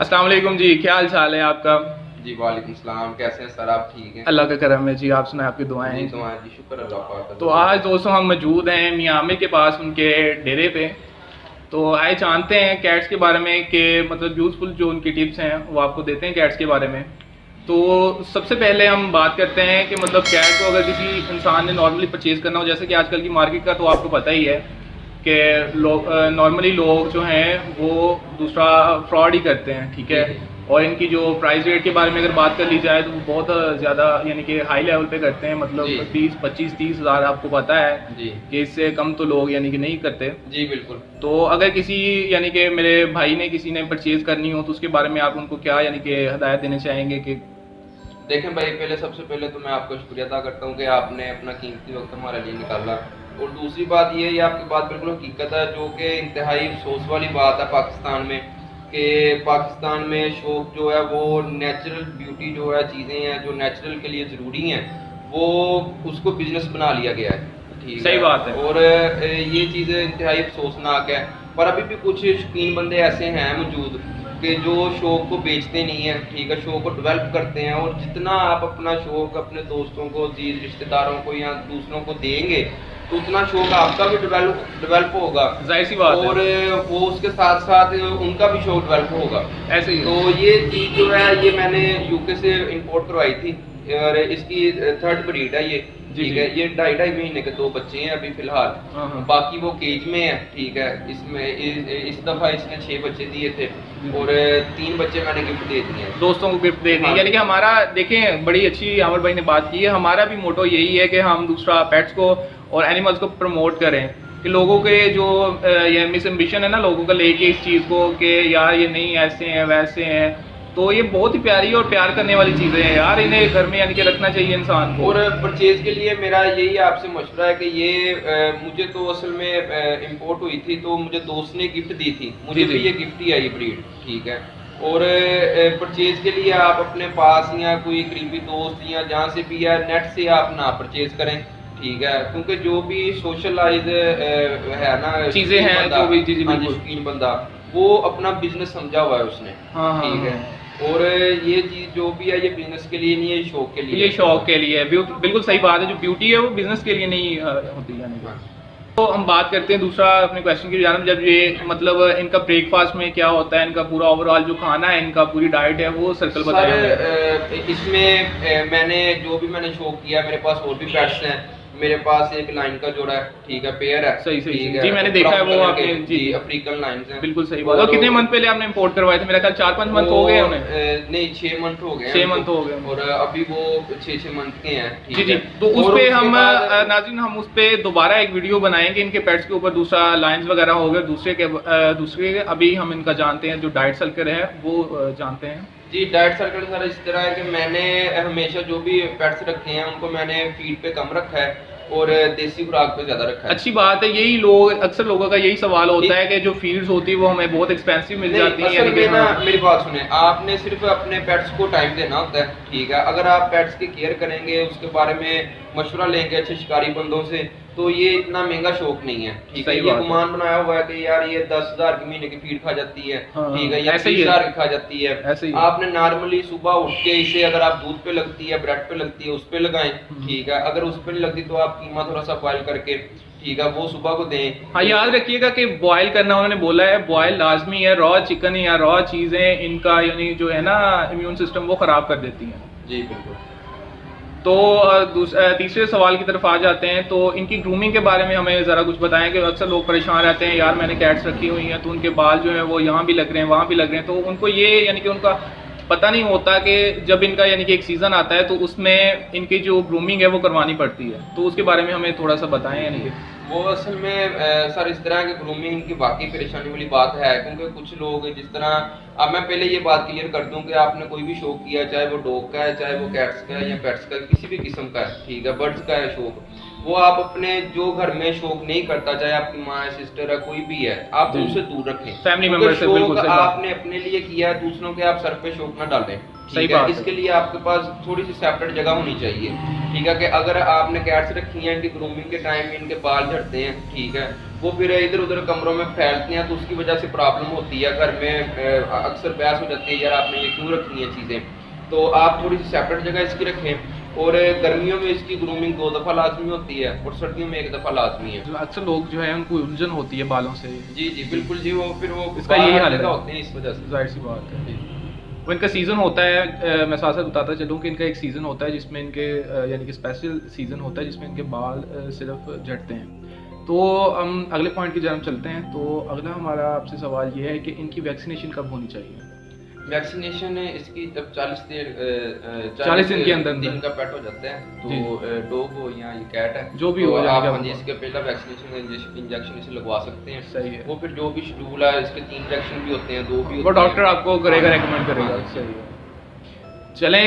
अस्सलाम वालेकुम जी, क्या हाल चाल है आपका? जी वालेकुम सलाम। कैसे हैं सर, आप ठीक हैं? अल्लाह का करम है जी। आप सुनाएं, आपकी दुआएं जी हैं जी। दुआएं जी, शुक्र अल्लाह पाक का, तो आज ज़बरदस्त। दोस्तों हम मौजूद हैं मियाँ आमिर के पास, उनके डेरे पे। तो आए जानते हैं कैट्स के बारे में कि मतलब यूज़फुल जो उनकी टिप्स हैं वो आपको देते हैं कैट्स के बारे में। तो सबसे पहले हम बात करते हैं कि मतलब कैट को अगर किसी इंसान ने नॉर्मली परचेज़ करना हो, जैसे कि आजकल की मार्केट का तो आपको पता ही है कि लोग नॉर्मली लोग जो हैं वो दूसरा फ्रॉड ही करते हैं, ठीक जी है। जी और इनकी जो प्राइस रेट के बारे में अगर बात कर ली जाए तो वो बहुत ज़्यादा यानी कि हाई लेवल पे करते हैं, जी मतलब 20-25-30 हज़ार, आपको पता है जी कि इससे कम तो लोग यानी कि नहीं करते। जी बिल्कुल। तो अगर किसी यानी कि मेरे भाई ने किसी ने परचेज़ करनी हो तो उसके बारे में आप उनको क्या यानी कि हदायत देना चाहेंगे कि देखें भाई, पहले सबसे पहले तो मैं आपका शुक्रिया अदा करता हूँ कि आपने अपना कीमती वक्त हमारे लिए निकाला। और दूसरी बात ये आपकी बात बिल्कुल हकीकत है, जो कि इंतहाई अफसोस वाली बात है पाकिस्तान में, कि पाकिस्तान में शौक जो है वो नेचुरल ब्यूटी जो है, चीज़ें हैं जो नेचुरल के लिए ज़रूरी हैं, वो उसको बिजनेस बना लिया गया है। ठीक सही है। बात है। और ये चीज़ें इंतहाई अफसोसनाक है। पर अभी भी कुछ शौकीन बंदे ऐसे हैं मौजूद कि जो शौक को बेचते नहीं हैं, ठीक है, शौक को डेवलप करते हैं। और जितना आप अपना शौक अपने दोस्तों को, अजीज रिश्तेदारों को या दूसरों को देंगे, तो उतना शौक आपका भी डेवलप होगा। जाहिर सी बात और है। वो उसके साथ साथ उनका भी शौक डेवलप होगा। ऐसे ही तो है। ये चीज़ जो है ये मैंने यूके से इंपोर्ट करवाई थी। और इसकी थर्ड ब्रीड है ये। जी ठीक जी। है, ये 2.5 महीने के 2 बच्चे हैं अभी फिलहाल। हाँ हाँ। बाकी वो केज में है। ठीक है, इसमें इस दफ़ा इसने 6 बच्चे दिए थे। जी और जी। 3 बच्चे मैंने गिफ्ट दे दिए हैं। दोस्तों को गिफ्ट दे दी, हाँ यानी जी। कि हमारा देखें बड़ी अच्छी आमिर भाई ने बात की है। हमारा भी मोटो यही है कि हम दूसरा पेट्स को और एनिमल्स को प्रमोट करें, कि लोगों के जो ये मिस एम्बिशन है ना लोगों का लेके इस चीज़ को कि यार ये नहीं ऐसे हैं वैसे हैं, तो ये बहुत ही प्यारी और प्यार करने वाली चीज़ें हैं यार, इन्हें घर में यानी कि रखना चाहिए इंसान को। और परचेज के लिए मेरा यही आपसे मशवरा है कि ये मुझे तो असल में इंपोर्ट हुई थी, तो मुझे दोस्त ने गिफ्ट दी थी, मुझे जी भी जी। ये गिफ्ट ही आई ब्रीड। ठीक है। और परचेज के लिए आप अपने पास या कोई करीबी दोस्त या जहाँ से भी है, नेट से आप ना परचेज करें। ठीक है, क्योंकि जो भी सोशलाइज है ना चीज़ें शौकीन हैं बंदा, जो भी, जी जी हाँ जी, बिल्कुल। शौकीन बंदा, वो अपना बिजनेस समझा हुआ है उसने। हाँ हाँ ठीक हाँ है। हाँ। और ये चीज़ जो भी है ये बिजनेस के लिए नहीं है, ये शौक के लिए ये है। शौक के लिए है, बिल्कुल सही बात है। जो ब्यूटी है वो बिजनेस के लिए नहीं होती यानी कि। हाँ। तो हम बात करते हैं दूसरा अपने क्वेश्चन की जानब, जब ये मतलब इनका ब्रेकफास्ट में क्या होता है, इनका पूरा ओवरऑल जो खाना है, इनका पूरी डाइट है, वो सर्कल सर बताएं हमें। इसमें मैंने जो भी मैंने शो किया, मेरे पास और भी पेट्स हैं। मेरे पास एक लाइन का जोड़ा है। ठीक है, पेयर है। सही सही ठीक सही है, जी, मैंने देखा है ब्राउन वो कलर के, आपने, जी जी, जी अफ्रीकन लाइन्स हैं। बिल्कुल सही बात। और कितने मंथ पहले आपने इंपोर्ट करवाए थे? मेरा ख्याल 4-5 मंथ हो गए उन्हें। नहीं, 6 मंथ हो गए हैं 6 उनको। मंथ हो गए उन्हें। और अभी वो 6 मंथ के हैं। जी ठीक जी। है। तो उस और पे उसके हम बाद नाज़रीन हम उस पे दोबारा एक वीडियो बनाएंगे इनके पेट्स के ऊपर, दूसरा लाइंस वगैरह हो गए दूसरे अभी हम इनका जानते हैं जो डाइट सर्कल है वो जानते हैं। जी, डाइट सर्कल सर इस तरह है कि मैंने हमेशा जो भी पेट्स रखे हैं उनको मैंने फीड पे कम रखा है और देसी खुराक पे ज़्यादा रखा है। अच्छी बात है। यही लोग, अक्सर लोगों का यही सवाल होता है एक कि जो फीड्स होती है वो हमें बहुत एक्सपेंसिव मिल नहीं, जाती है, असल यानी कि में ना हाँ। मेरी बात सुने, आपने सिर्फ अपने पेट्स को टाइम देना होता है। ठीक है, अगर आप पेट्स की केयर करेंगे, उसके बारे में मशवरा लेंगे अच्छे शिकारी बंदों से, तो ये इतना महंगा शौक नहीं है। ठीक है, सही ये बात है। गुमान बनाया हुआ है कि यार ये 10,000 की महीने की फीड खा जाती है। हाँ ठीक है, हाँ, या ऐसे ही 30,000 है। की खा जाती है। ऐसे ही है। आपने नॉर्मली सुबह उठ के इसे, अगर आप दूध पे लगती है, ब्रेड पे लगती है, उस पे लगाएं। ठीक है, अगर उस पे नहीं लगती तो आप कीमा थोड़ा सा बॉयल करके, ठीक है, वो सुबह को दें। हाँ, याद रखिएगा कि बॉयल करना उन्होंने बोला है, बॉयल लाजमी है। रॉ चिकन या रॉ चीज़ें इनका यानी जो है ना इम्यून सिस्टम वो ख़राब कर देती हैं। जी बिल्कुल। तो तीसरे सवाल की तरफ आ जाते हैं। तो इनकी ग्रूमिंग के बारे में हमें ज़रा कुछ बताएं कि अक्सर लोग परेशान रहते हैं, यार मैंने कैट्स रखी हुई हैं तो उनके बाल जो हैं वो यहाँ भी लग रहे हैं वहाँ भी लग रहे हैं, तो उनको ये यानी कि उनका पता नहीं होता कि जब इनका यानी कि एक सीज़न आता है तो उसमें इनकी जो ग्रूमिंग है वो करवानी पड़ती है, तो उसके बारे में हमें थोड़ा सा बताएं यानी कि। वो असल में सर इस तरह की ग्रूमिंग की वाकई परेशानी वाली बात है, क्योंकि कुछ लोग जिस तरह, अब मैं पहले ये बात क्लियर कर दूं कि आपने कोई भी शौक किया, चाहे वो डॉग का है, चाहे वो कैट्स का है या पेट्स का, किसी भी किस्म का है, ठीक है, बर्ड्स का है शौक, वो आप अपने जो घर में शौक नहीं करता, चाहे आपकी माँ है, सिस्टर है, कोई भी है, आप जी। उनसे दूर रखें। फैमिली क्योंकि मेंबर से बिल्कुल शौक सही बात। आपने अपने लिए किया है, दूसरों के आप सर पे शौक ना डालें। सही ठीक है, बात है। इसके लिए आपके पास थोड़ी सी सेपरेट जगह होनी चाहिए। ठीक है, कि अगर आपने कैट्स रखी हैं, इनकी ग्रूमिंग के टाइम इनके बाल झड़ते हैं, ठीक है, वो फिर इधर उधर कमरों में फैलती हैं, तो उसकी वजह से प्रॉब्लम होती है घर में। अक्सर बहस हो जाती है, यार आपने ये क्यों रखी हैं चीज़ें। तो आप थोड़ी सी सेपरेट जगह इसकी रखें। और गर्मियों में इसकी ग्रूमिंग 2 दफ़ा लाजमी होती है और सर्दियों में 1 दफ़ा लाजमी है। जो अक्सर लोग जो है उनको उलझन होती है बालों से। जी जी बिल्कुल जी, वो फिर वो इसका यही बाल हाल लगा है। होते हैं इस वजह से। जाहिर सी बात है। जी। वो इनका सीज़न होता है, मैं साथ साथ बताता चलूँ कि इनका एक सीज़न होता है जिसमें इनके यानी कि स्पेशल सीज़न होता है जिसमें इनके बाल सिर्फ झड़ते हैं। तो हम अगले पॉइंट की जानब चलते हैं। तो अगला हमारा आपसे सवाल ये है कि इनकी वैक्सीनेशन कब होनी चाहिए? वैक्सीनेशन इसकी जब 40 दिन के अंदर दिन का पेट हो जाता है, तो डॉग हो या ये कैट है, जो भी तो हो, यानी आप कि हाँ जी इसके पहला वैक्सीनेशन इंजेक्शन इसे लगवा सकते हैं। सही है। वो फिर जो भी शेड्यूल है, इसके 3 इंजेक्शन भी होते हैं, 2 भी वो होते डॉक्टर हैं। आपको करेगा, हाँ, रेकमेंड करेगा। हाँ, सही है। चलें,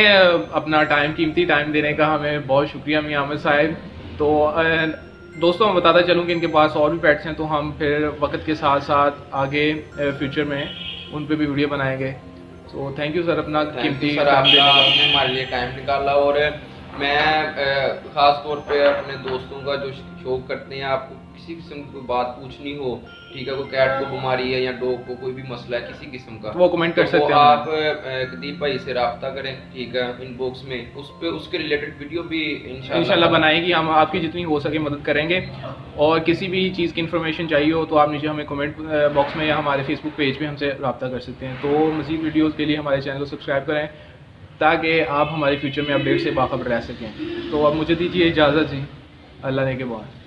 अपना कीमती टाइम देने का हमें बहुत शुक्रिया मियां आमिर साहब। तो दोस्तों मैं बताता चलूँ कि इनके पास और भी पेट्स हैं, तो हम फिर वक्त के साथ साथ आगे फ्यूचर में उन पे भी वीडियो बनाएंगे। तो थैंक यू सर, अपना कीमती सर टाइम देने का। आपने हमारे लिए टाइम निकाला। और मैं ख़ास तौर पे अपने दोस्तों का जो शौक करते हैं, आपको किसी किस्म की कोई बात पूछनी हो, ठीक है, कोई कैट को बीमारी है या डॉग को कोई भी मसला है किसी किस्म का, तो वो कमेंट कर तो सकते हैं। आप कदीप भाई से रब्ता करें, ठीक है, इनबॉक्स में उस पे उसके रिलेटेड वीडियो भी इंशाल्लाह बनाएगी। हम आपकी जितनी हो सके मदद करेंगे। और किसी भी चीज़ की इन्फॉर्मेशन चाहिए हो तो आप नीचे हमें कमेंट बॉक्स में या हमारे फेसबुक पेज पे हमसे रब्ता कर सकते हैं। तो मज़ीद वीडियोज़ के लिए हमारे चैनल को सब्सक्राइब करें ताकि आप हमारे फ्यूचर में अपडेट से बाखबर रह सकें। तो अब मुझे दीजिए इजाज़त जी, अल्लाह ने के बाद।